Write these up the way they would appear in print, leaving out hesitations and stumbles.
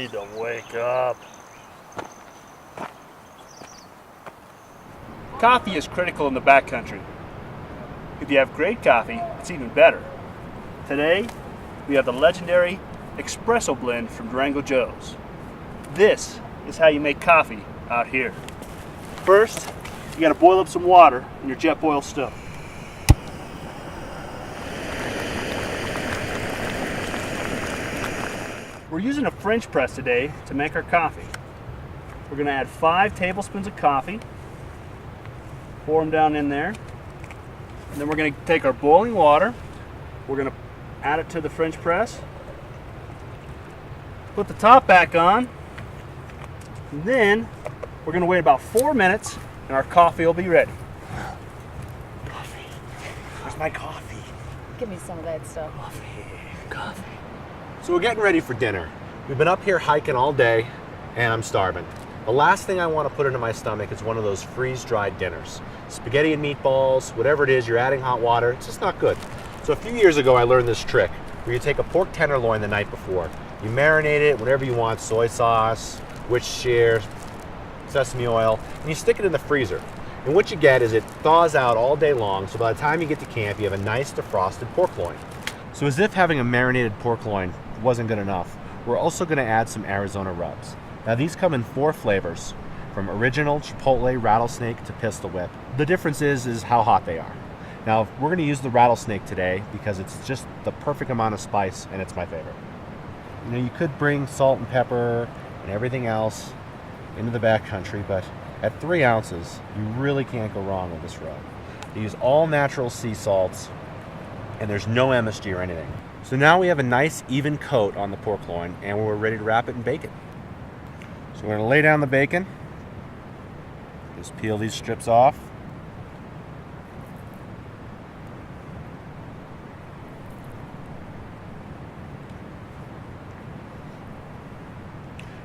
need to wake up. Coffee is critical in the backcountry. If you have great coffee, it's even better. Today, we have the legendary espresso blend from Durango Joe's. This is how you make coffee out here. First, you gotta boil up some water in your jet boil stove. We're using a French press today to make our coffee. We're gonna add 5 tablespoons of coffee, pour them down in there, and then we're gonna take our boiling water, we're gonna add it to the French press, put the top back on, and then we're gonna wait about 4 minutes and our coffee will be ready. Coffee. Where's my coffee? Give me some of that stuff. Coffee. So we're getting ready for dinner. We've been up here hiking all day and I'm starving. The last thing I want to put into my stomach is one of those freeze-dried dinners. Spaghetti and meatballs, whatever it is, you're adding hot water, it's just not good. So a few years ago I learned this trick where you take a pork tenderloin the night before. You marinate it, whatever you want, soy sauce, Worcestershire, sesame oil, and you stick it in the freezer. And what you get is it thaws out all day long, so by the time you get to camp, you have a nice defrosted pork loin. So as if having a marinated pork loin wasn't good enough, we're also going to add some Arizona rubs. Now these come in 4 flavors, from original chipotle rattlesnake to pistol whip. The difference is how hot they are. Now we're going to use the rattlesnake today because it's just the perfect amount of spice and it's my favorite. You know, you could bring salt and pepper and everything else into the backcountry, but at 3 ounces, you really can't go wrong with this rub. You use all natural sea salts, and there's no MSG or anything. So now we have a nice even coat on the pork loin, and we're ready to wrap it in bacon. So we're gonna lay down the bacon, just peel these strips off.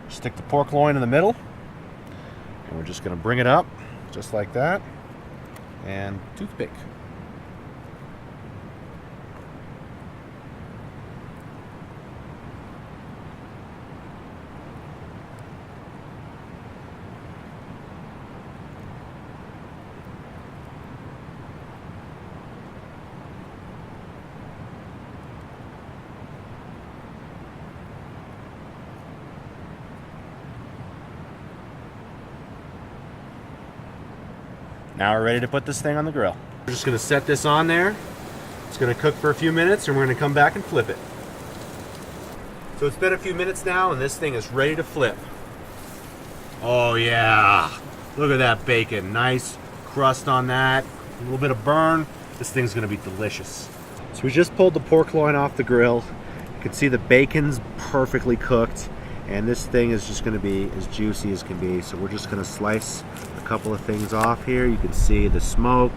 Stick the pork loin in the middle. And we're just going to bring it up, just like that, and toothpick. Now we're ready to put this thing on the grill. We're just going to set this on there. It's going to cook for a few minutes and we're going to come back and flip it. So it's been a few minutes now and this thing is ready to flip. Oh yeah, look at that bacon. Nice crust on that, a little bit of burn. This thing's going to be delicious. So we just pulled the pork loin off the grill. You can see the bacon's perfectly cooked and this thing is just going to be as juicy as can be. So we're just going to slice a couple of things off here. You can see the smoke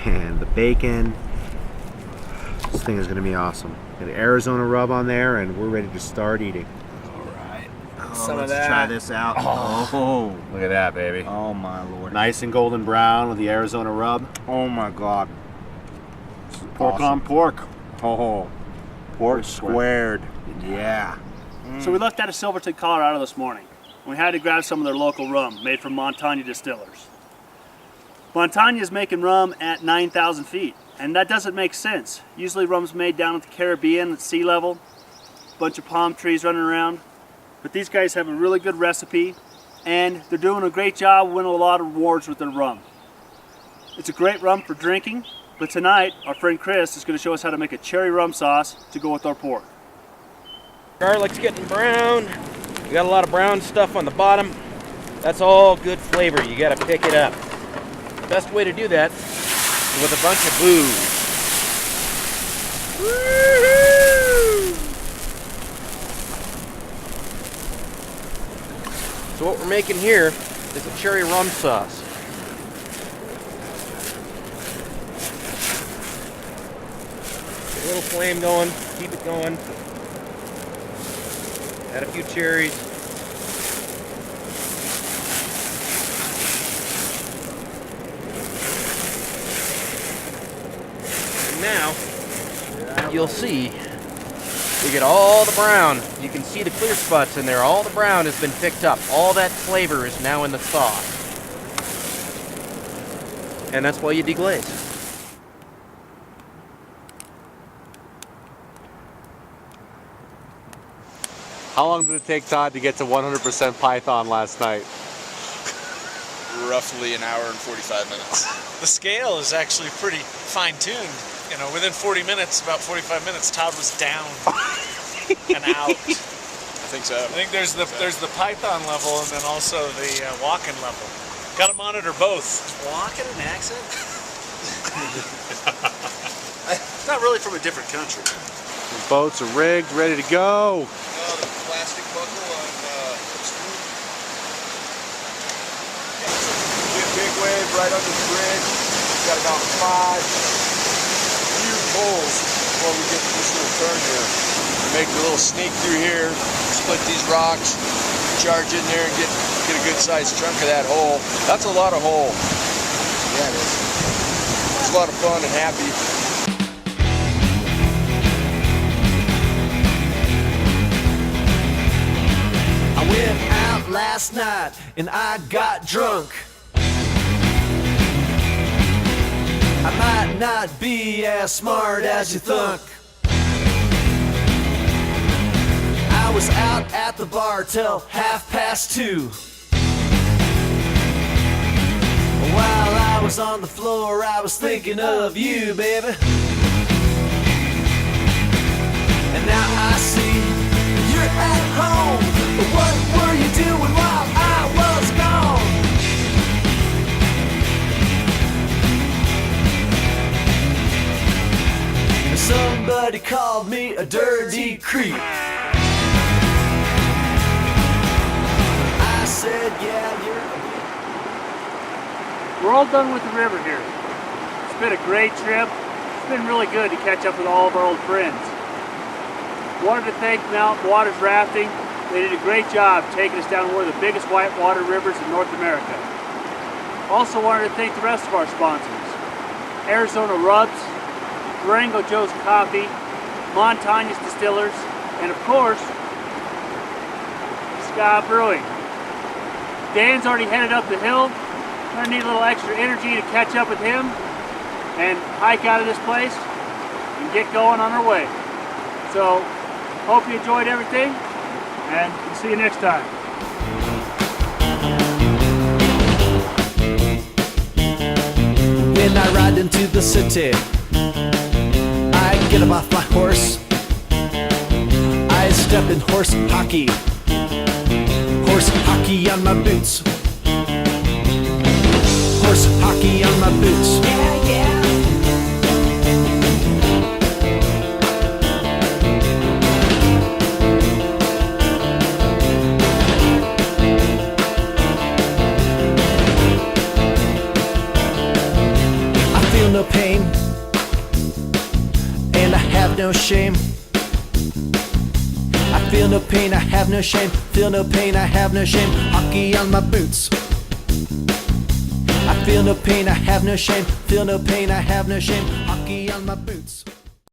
and the bacon. This thing is going to be awesome. Got an Arizona rub on there and we're ready to start eating. All right. Let's try this out. Oh, Look at that, baby. oh my Lord. Nice and golden brown with the Arizona rub. Oh my God. Pork Awesome. on pork. Oh, pork squared. Yeah. So we left out of Silverton, Colorado this morning. We had to grab some of their local rum made from Montana distillers. Montana is making rum at 9,000 feet, and that doesn't make sense. Usually rum's made down at the Caribbean at sea level, bunch of palm trees running around. But these guys have a really good recipe, and they're doing a great job winning a lot of awards with their rum. It's a great rum for drinking, but tonight our friend Chris is going to show us how to make a cherry rum sauce to go with our pork. Garlic's getting brown. We got a lot of brown stuff on the bottom. That's all good flavor. You got to pick it up. The best way to do that is with a bunch of booze. Woo-hoo! So what we're making here is a cherry rum sauce. Get a little flame going, keep it going. Add a few cherries. And now you'll see You get all the brown. You can see the clear spots in there. All the brown has been picked up. All that flavor is now in the thaw. And that's why you deglaze. How long did it take Todd to get to 100% Python last night? Roughly an hour and 45 minutes. The scale is actually pretty fine-tuned. You know, within 40 minutes, about 45 minutes, Todd was down and out. I think so. I think there's the Python level and then also the walking level. Got to monitor both. Walking an accent? It's not really from a different country. The boats are rigged, ready to go. The plastic buckle on big wave right under the bridge. We've got about 5 huge holes before we get to this little turn here. We make a little sneak through here, split these rocks, charge in there and get a good sized chunk of that hole. That's a lot of hole. Yeah, it is. It's a lot of fun and happy. I went out last night and I got drunk. I might not be as smart as you think. I was out at the bar till 2:30. While I was on the floor, I was thinking of you, baby. And now I see you're at home. But what were you doing while I was gone? Somebody called me a dirty creep. I said, yeah, you're... We're all done with the river here. It's been a great trip. It's been really good to catch up with all of our old friends. Wanted to thank Mountain Waters Rafting. They did a great job taking us down one of the biggest whitewater rivers in North America. Also wanted to thank the rest of our sponsors. Arizona Rubs, Durango Joe's Coffee, Montañas Distillers, and of course, Sky Brewing. Dan's already headed up the hill. We're gonna need a little extra energy to catch up with him and hike out of this place and get going on our way. So, hope you enjoyed everything, and we'll see you next time. When I ride into the city, I get up off my horse. I step in horse hockey. Horse hockey on my boots. Horse hockey on my boots. Yeah, yeah. I feel no pain, and I have no shame. I feel no pain, I have no shame. Feel no pain, I have no shame. Hockey on my boots. I feel no pain, I have no shame. Feel no pain, I have no shame. Hockey on my boots.